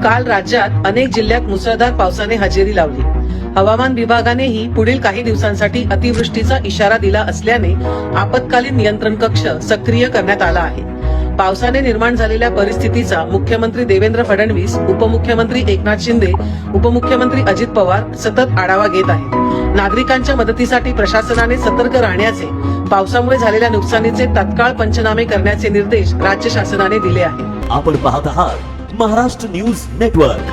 काल राज्यात अनेक जिल्ह्यात मुसळधार पावसाने हजेरी लावली। हवामान विभागानेही पुढील काही दिवसांसाठी अतिवृष्टीचा इशारा दिला असल्याने आपत्कालीन नियंत्रण कक्ष सक्रिय करण्यात आला आहे। पावसाने निर्माण झालेल्या परिस्थितीचा मुख्यमंत्री देवेंद्र फडणवीस, उपमुख्यमंत्री एकनाथ शिंदे, उपमुख्यमंत्री अजित पवार सतत आढावा घेत आहेत। नागरिकांच्या मदतीसाठी प्रशासनाने सतर्क राहण्याचे, पावसामुळे झालेल्या नुकसानीचे तत्काळ पंचनामे करण्याचे निर्देश राज्य शासनाने दिले आहेत। आपण पाहत आहात महाराष्ट्र न्यूज नेटवर्क।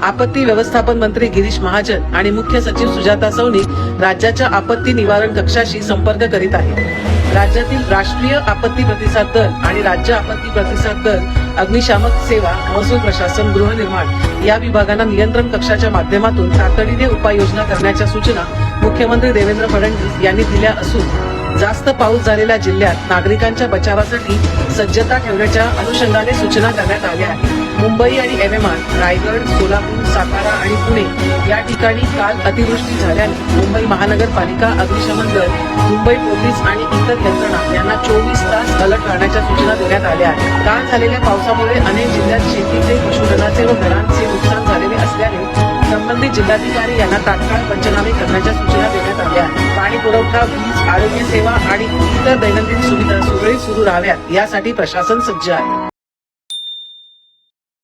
आपत्ती व्यवस्थापन मंत्री गिरीश महाजन आणि मुख्य सचिव सुजाता सौनिक राज्याच्या आपत्ती निवारण कक्षाशी संपर्क करीत आहेत। राज्यातील राष्ट्रीय आपत्ती प्रतिसाद दल आणि राज्य आपत्ती प्रतिसाद दल, अग्निशामक सेवा, महसूल प्रशासन, गृहनिर्माण या विभागांना नियंत्रण कक्षाच्या माध्यमातून तातडीने उपाययोजना करण्याच्या सूचना मुख्यमंत्री देवेंद्र फडणवीस यांनी दिल्या असून जास्त पाऊस झालेल्या जिल्ह्यात नागरिकांच्या बचावासाठी सज्जता ठेवण्याच्या अनुषंगाने सूचना करण्यात आल्या आहेत। मुंबई आणि MMR, रायगड, सोलापूर, सातारा आणि पुणे या ठिकाणी काल अतिवृष्टी झाल्याने मुंबई महानगरपालिका, अग्निशमन दल, मुंबई पोलीस आणि इतर यंत्रणा यांना 24 तास अलर्ट राहण्याच्या सूचना देण्यात आल्या आहेत। काल झालेल्या पावसामुळे अनेक जिल्ह्यात शेतीचे, पशुधनाचे व घरांचे नुकसान झालेले असल्याने संबंधित जिल्हाधिकारी यांना तात्काळ पंचनामे करण्याच्या सूचना देण्यात आल्या आहेत। पाणी पुरवठा, वीज, आरोग्य सेवा आणि इतर दैनंदिन सुविधा सुरळीत सुरू राहाव्यात यासाठी प्रशासन सज्ज आहे।